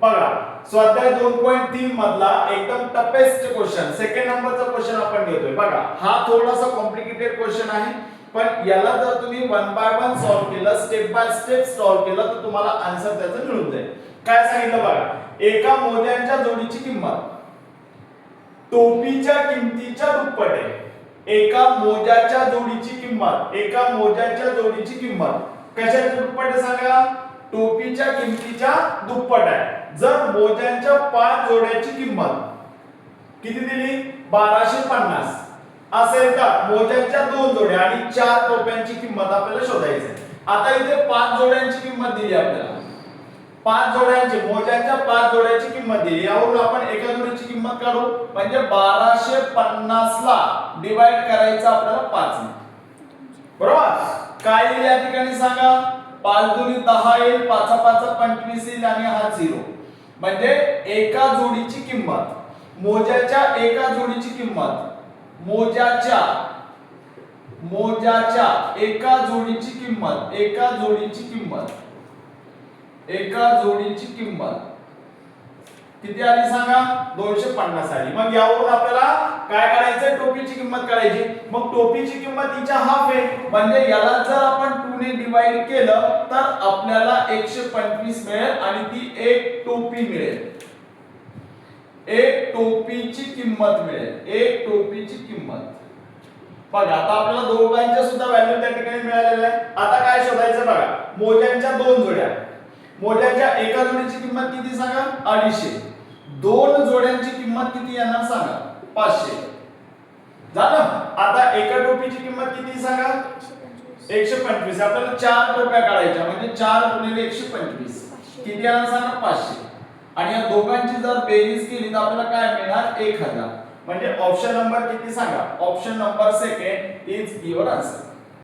बघा स्वाध्याय 2.3 मधला एकदम टफेस्ट क्वेश्चन सेकंड नंबरचा क्वेश्चन आपण घेतोय बघा हा थोडासा कॉम्प्लिकेटेड क्वेश्चन आहे पण याला जर तुम्ही वन बाय वन सॉल्व्ह केलं स्टेप बाय स्टेप सॉल्व्ह केलं तर तुम्हाला आन्सर त्याचं मिळून जाईल काय सांगितलं बघा एका मोत्यांच्या जोडीची किंमत टोपीच्या किमतीच्या दुप्पट आहे एका मोजाच्या जोडीची किंमत कशाच्या दुप्पट आहे सांगा टोपीच्या किमतीच्या दुप्पट आहे जर मोजांच्या 5 जोड्याची किंमत किती दिली 1250 असेल तर मोजांच्या 2 जोड्या आणि 4 टोप्यांची किंमत आपल्याला शोधायची आहे आता इथे 5 जोड्यांची किंमत दिली आपल्याला 5 जोड्यांची मोजांच्या 5 जोड्याची किंमत दिली यावरून आपण एका जोडीची किंमत काढू म्हणजे 1250 ला डिवाइड करायचं आपल्याला 5 ने बरोबर काय येईल या ठिकाणी सांगा 5 दुनी 10 येईल 5 5 25 येईल आणि हा 0 म्हणजे एका जोडीची किंमत मोजाच्या एका जोडीची किंमत मोजाच्या एका जोडीची किंमत किती आली सांगा 250 आली मग यावरून आपल्याला काय करायचंय टोपीची किंमत काढायची मग टोपीची किंमत हिच्या हाफ आहे म्हणजे याला जर आपण 2 ने डिवाइड केलं तर आपल्याला 125 मिळेल आणि ती एक टोपी मिळेल एक टोपीची किंमत बघा आता आपल्याला दोघांच्या सुद्धा व्हॅल्यू त्या ठिकाणी मिळालेल्या आहे आता काय शोधायचं बघा मोजांच्या 2 जोड्या मोजांच्या एका जोडीची किंमत किती सांगा 250 2 जोड्यांची किंमत किती येणार सांगा 500 झालं आता एका टोपीची किंमत किती सांगा 125 आपल्याला 4 टोप्या काढायच्या म्हणजे 4 गुणिले 125 किती येणार सांगा 500 आणि या दोघांची जर बेरीज केली तर आपल्याला काय मिळणार 1000 म्हणजे ऑप्शन नंबर किती सांगा option number second is your answer